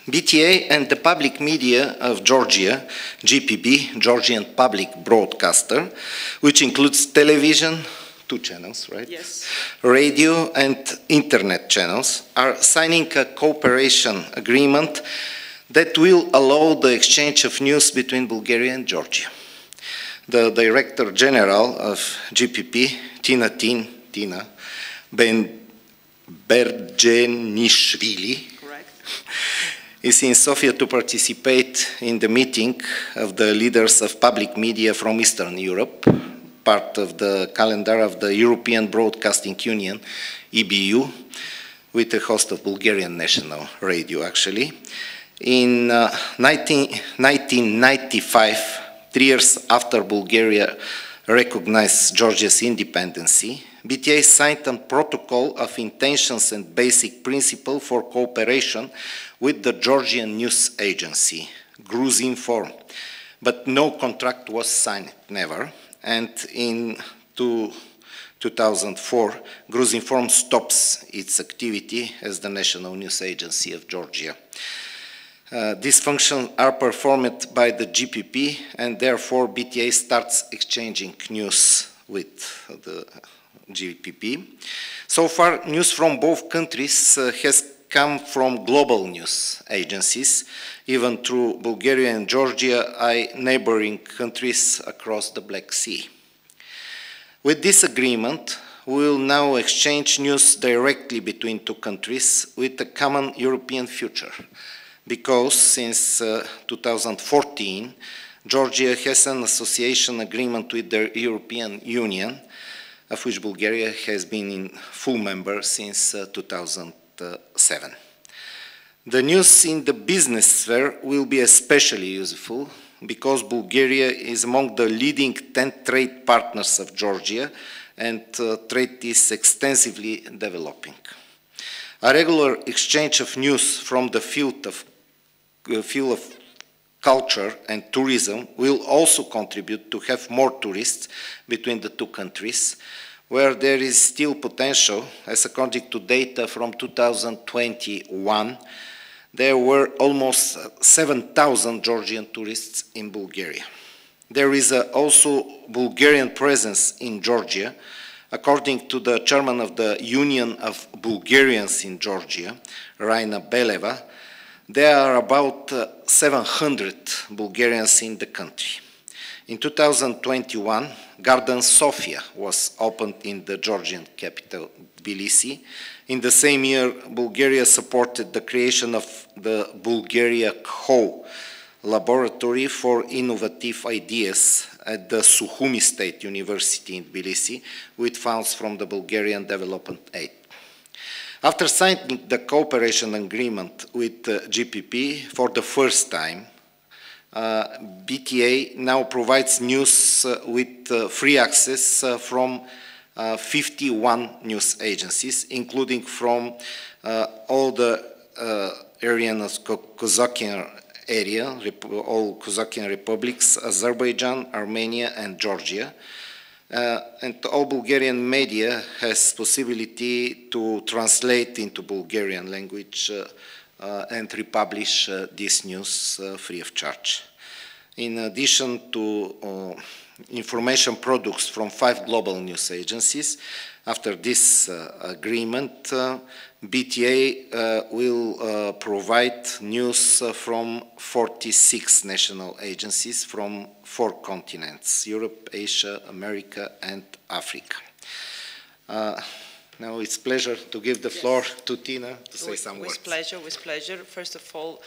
BTA and the public media of Georgia, GPB, Georgian Public Broadcaster, which includes television, 2 channels, right? Yes. Radio and internet channels, are signing a cooperation agreement that will allow the exchange of news between Bulgaria and Georgia. The Director General of GPB, Tinatin Berdzenishvili, is in Sofia to participate in the meeting of the leaders of public media from Eastern Europe, part of the calendar of the European Broadcasting Union, EBU, with the host of Bulgarian National Radio, actually. In 1995, 3 years after Bulgaria recognized Georgia's independence, BTA signed a protocol of intentions and basic principle for cooperation with the Georgian news agency, Gruzinform. But no contract was signed, never. And in 2004, Gruzinform stops its activity as the national news agency of Georgia. These functions are performed by the GPP, and therefore BTA starts exchanging news with the GPP. So far, news from both countries has come from global news agencies, even through Bulgaria and Georgia, neighboring countries across the Black Sea. With this agreement, we will now exchange news directly between 2 countries with a common European future, because since 2014, Georgia has an association agreement with the European Union, of which Bulgaria has been a full member since 2007. The news in the business sphere will be especially useful because Bulgaria is among the leading 10 trade partners of Georgia, and trade is extensively developing. A regular exchange of news from the field of culture and tourism will also contribute to have more tourists between the 2 countries, where there is still potential, as according to data from 2021, there were almost 7,000 Georgian tourists in Bulgaria. There is also Bulgarian presence in Georgia. According to the chairman of the Union of Bulgarians in Georgia, Raina Beleva, there are about 700 Bulgarians in the country. In 2021, Garden Sophia was opened in the Georgian capital, Tbilisi. In the same year, Bulgaria supported the creation of the Bulgaria Co. Laboratory for Innovative Ideas at the Sukhumi State University in Tbilisi, with funds from the Bulgarian Development Aid. After signing the cooperation agreement with GPP for the first time, BTA now provides news with free access from 51 news agencies, including from all the areas of Kazakhstan area, all Kazakhstan republics, Azerbaijan, Armenia, and Georgia. And all Bulgarian media has possibility to translate into Bulgarian language and republish this news free of charge. In addition to information products from 5 global news agencies, after this agreement, BTA will provide news from 46 national agencies from 4 continents: Europe, Asia, America, and Africa. Now it's a pleasure to give the floor to Tina to say some words. With pleasure. First of all,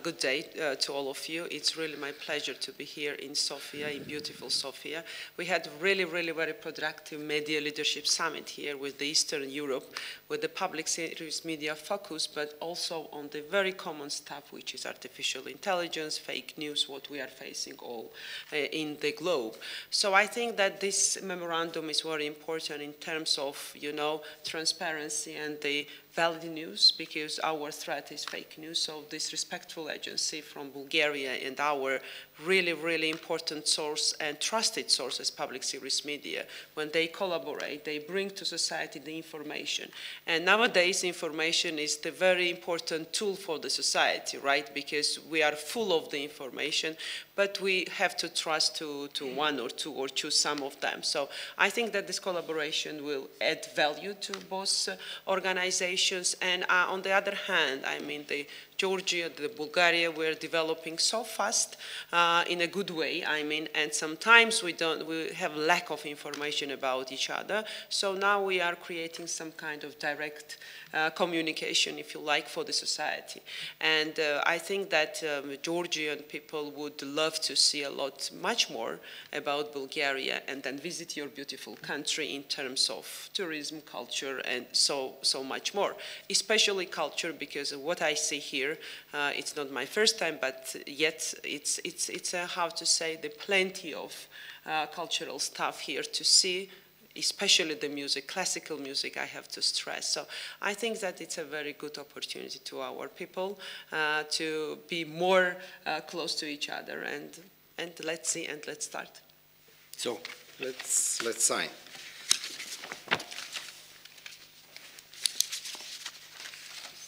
good day to all of you. It's really my pleasure to be here in Sofia, in beautiful Sofia. We had really very productive media leadership summit here with the Eastern Europe, with the public service media focus, but also on the very common stuff, which is artificial intelligence, fake news, what we are facing all in the globe. So I think that this memorandum is very important in terms of, transparency and the valid news, because our threat is fake news. So this respectful agency from Bulgaria and our really, really important source and trusted source as public service media. When they collaborate, they bring to society the information. And nowadays, information is the very important tool for the society, right? Because we are full of the information, but we have to trust to one or two or choose some of them. So I think that this collaboration will add value to both organizations. And on the other hand, I mean, the Georgia, the Bulgaria, we're developing so fast in a good way, I mean, and sometimes we have lack of information about each other. So now we are creating some kind of direct communication, if you like, for the society. And I think that Georgian people would love to see a lot, much more about Bulgaria and then visit your beautiful country in terms of tourism, culture, and so much more. Especially culture, because what I see here, it's not my first time, but yet it's how to say, the plenty of cultural stuff here to see, especially the music, classical music, I have to stress. So I think that it's a very good opportunity to our people to be more close to each other, and let's see, and let's start. So let's sign.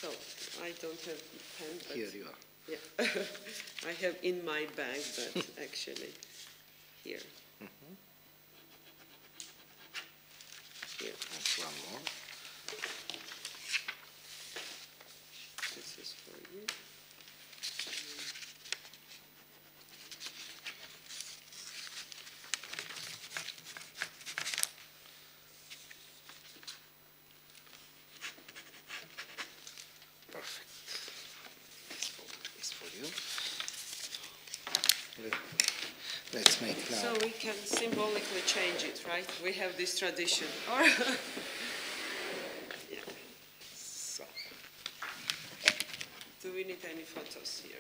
So I don't have pen, but here you are. Yeah, I have in my bag, but actually here. Mm-hmm. Here. That's one more. This is for you. Perfect. It's for you. Let's make now. So we can symbolically change it, right? We have this tradition. Yeah. So. Do we need any photos here?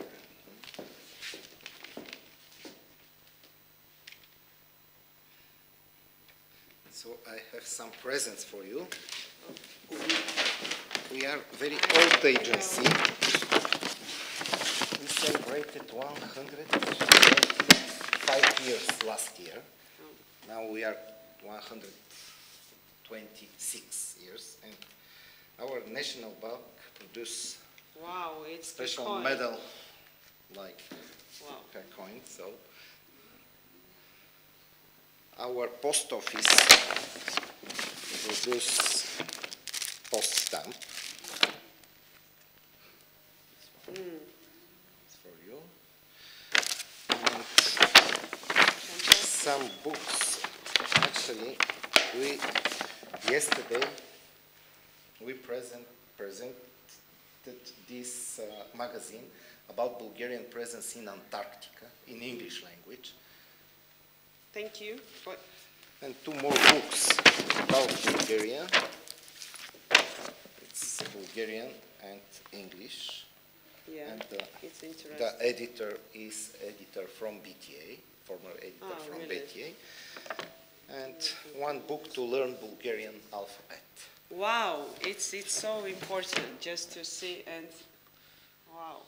So I have some presents for you. We are a very old agency. We celebrated 105 years last year. Now we are 126 years, and our national bank produce it's special medal like a coin. So our post office produce post stamp. It's for you. And some books. Actually, yesterday we presented this magazine about Bulgarian presence in Antarctica in English language. Thank you. And two more books about Bulgaria. It's Bulgarian and English. Yeah, and it's interesting. the editor is from BTA, former editor from really? BTA. And one book to learn Bulgarian alphabet. Wow, it's so important just to see, and wow.